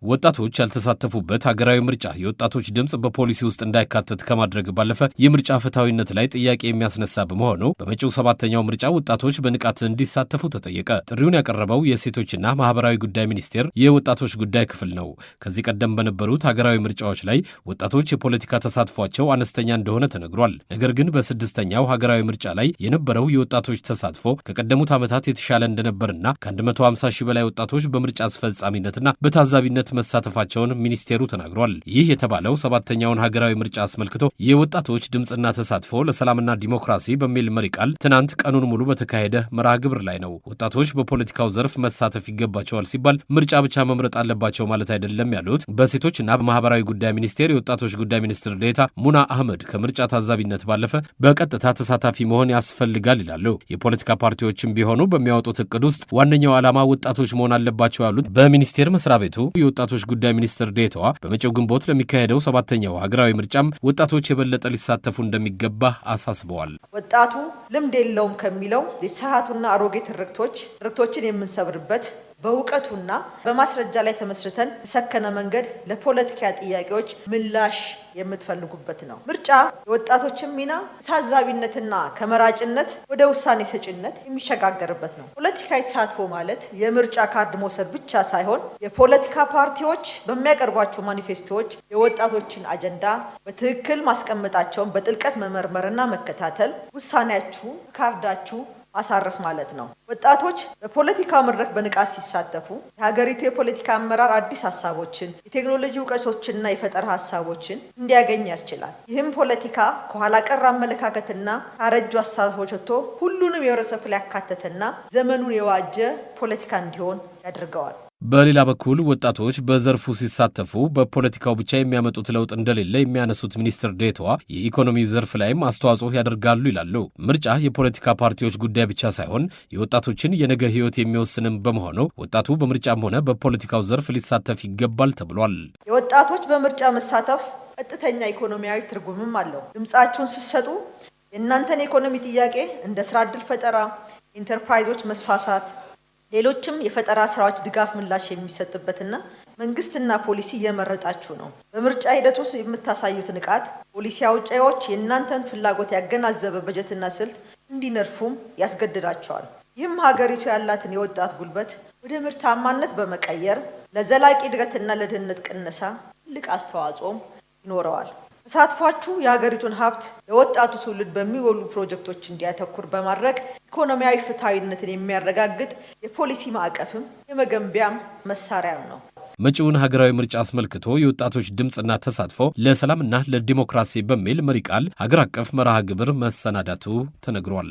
ወጣቶች ያልተሳተፉበት ሀገራዊ ምርጫ የወጣቶች ድምጽ በፖሊሲ ውስጥ እንዳይካተት ከማድረግ ባለፈ የምርጫ ፍትሃዊነት ላይ ጥያቄ የሚያስነሳ በመሆኑ በመጪው 7ኛው ምርጫ ወጣቶች በንቃት እንዲሳተፉ ተጠየቀ። ጥሪውን ያቀረበው የሴቶችና ማህበራዊ ጉዳይ ሚኒስቴር የወጣቶች ጉዳይ ክፍል ነው። ከዚህ ቀደም በነበሩት ሀገራዊ ምርጫዎች ላይ ወጣቶች የፖለቲካ ተሳትፏቸው አነስተኛ እንደሆነ ተነግሯል። ነገር ግን በ6ኛው ሀገራዊ ምርጫ ላይ የነበረው የወጣቶች ተሳትፎ ከቀደሙት ዓመታት የተሻለ እንደነበርና ከ150 ሺህ በላይ ወጣቶች በምርጫ አስፈጻሚነትና በታዛቢነት መሳተፋቸውን ሚኒስቴሩ ተናግሯል። ይህ የተባለው 7ኛውን ሀገራዊ ምርጫ አስመልክቶ የወጣቶች ድምጽና ተሳትፎ ለሰላምና ዲሞክራሲ በሚል መሪ ቃል ትናንት ቀኑን ሙሉ በተካሄደ መርሃ ግብር ላይ ነው። ወጣቶች በፖለቲካው ዘርፍ መሳተፍ ይገባቸዋል ሲባል ምርጫ ብቻ መምረጥ አለባቸው ማለት አይደለም ያሉት በሴቶችና በማህበራዊ ጉዳይ ሚኒስቴር የወጣቶች ጉዳይ ሚኒስትር ዴኤታ ሙና አህመድ ከምርጫ ታዛቢነት ባለፈ በቀጥታ ተሳታፊ መሆን ያስፈልጋል ይላሉ። የፖለቲካ ፓርቲዎችም ቢሆኑ በሚያወጡት እቅድ ውስጥ ዋነኛው ዓላማ ወጣቶች መሆን አለባቸው ያሉት በሚኒስቴር መስሪያ ቤቱ የወጣቶች ጉዳይ ሚኒስትር ዴኤታዋ በመጪው ግንቦት ለሚካሄደው 7ኛው ሀገራዊ ምርጫም ወጣቶች የበለጠ ሊሳተፉ እንደሚገባ አሳስበዋል። ወጣቱ ልምድ የለውም ከሚለው የተሳሳቱና አሮጌ ትርክቶችን የምንሰብርበት በእውቀቱና በማስረጃ ላይ ተመስርተን በሰከነ መንገድ ለፖለቲካ ጥያቄዎች ምላሽ የምትፈልጉበት ነው። ምርጫ የወጣቶችን ሚና ታዛቢነትና ከመራጭነት ወደ ውሳኔ ሰጪነት የሚሸጋገርበት ነው። ፖለቲካዊ ተሳትፎ ማለት የምርጫ ካርድ መውሰድ ብቻ ሳይሆን የፖለቲካ ፓርቲዎች በሚያቀርቧቸው ማኒፌስቶዎች የወጣቶችን አጀንዳ በትክክል ማስቀመጣቸውን በጥልቀት መመርመርና መከታተል፣ ውሳኔያችሁ ካርዳችሁ ማሳረፍ ማለት ነው። ወጣቶች በፖለቲካው መድረክ በንቃት ሲሳተፉ የሀገሪቱ የፖለቲካ አመራር አዲስ ሀሳቦችን፣ የቴክኖሎጂ እውቀቶችና የፈጠራ ሀሳቦችን እንዲያገኝ ያስችላል። ይህም ፖለቲካ ከኋላ ቀር አመለካከትና ካረጁ አስተሳሰቦች ወጥቶ ሁሉንም የህብረተሰብ ላይ ያካተተና ዘመኑን የዋጀ ፖለቲካ እንዲሆን ያደርገዋል። በሌላ በኩል ወጣቶች በዘርፉ ሲሳተፉ በፖለቲካው ብቻ የሚያመጡት ለውጥ እንደሌለ የሚያነሱት ሚኒስትር ዴኤታዋ የኢኮኖሚው ዘርፍ ላይም አስተዋጽኦ ያደርጋሉ ይላሉ። ምርጫ የፖለቲካ ፓርቲዎች ጉዳይ ብቻ ሳይሆን የወጣቶችን የነገ ህይወት የሚወስንም በመሆኑ ወጣቱ በምርጫም ሆነ በፖለቲካው ዘርፍ ሊሳተፍ ይገባል ተብሏል። የወጣቶች በምርጫ መሳተፍ ቀጥተኛ ኢኮኖሚያዊ ትርጉምም አለው። ድምጻችሁን ስትሰጡ የእናንተን የኢኮኖሚ ጥያቄ እንደ ስራ ዕድል ፈጠራ፣ ኢንተርፕራይዞች መስፋፋት፣ ሌሎችም የፈጠራ ስራዎች ድጋፍ ምላሽ የሚሰጥበትና መንግስትና ፖሊሲ እየመረጣችሁ ነው። በምርጫ ሂደት ውስጥ የምታሳዩት ንቃት ፖሊሲ አውጪዎች የእናንተን ፍላጎት ያገናዘበ በጀትና ስልት እንዲነድፉም ያስገድዳቸዋል። ይህም ሀገሪቱ ያላትን የወጣት ጉልበት ወደ ምርታማነት በመቀየር ለዘላቂ እድገትና ለድህነት ቅነሳ ትልቅ አስተዋጽኦም ይኖረዋል። ተሳትፏችሁ የሀገሪቱን ሀብት ለወጣቱ ትውልድ በሚወሉ ፕሮጀክቶች እንዲያተኩር በማድረግ ኢኮኖሚያዊ ፍትሃዊነትን የሚያረጋግጥ የፖሊሲ ማዕቀፍም የመገንቢያም መሳሪያ ነው። መጪውን ሀገራዊ ምርጫ አስመልክቶ የወጣቶች ድምጽና ተሳትፎ ለሰላምና ለዲሞክራሲ በሚል መሪ ቃል ሀገር አቀፍ መርሃ ግብር መሰናዳቱ ተነግሯል።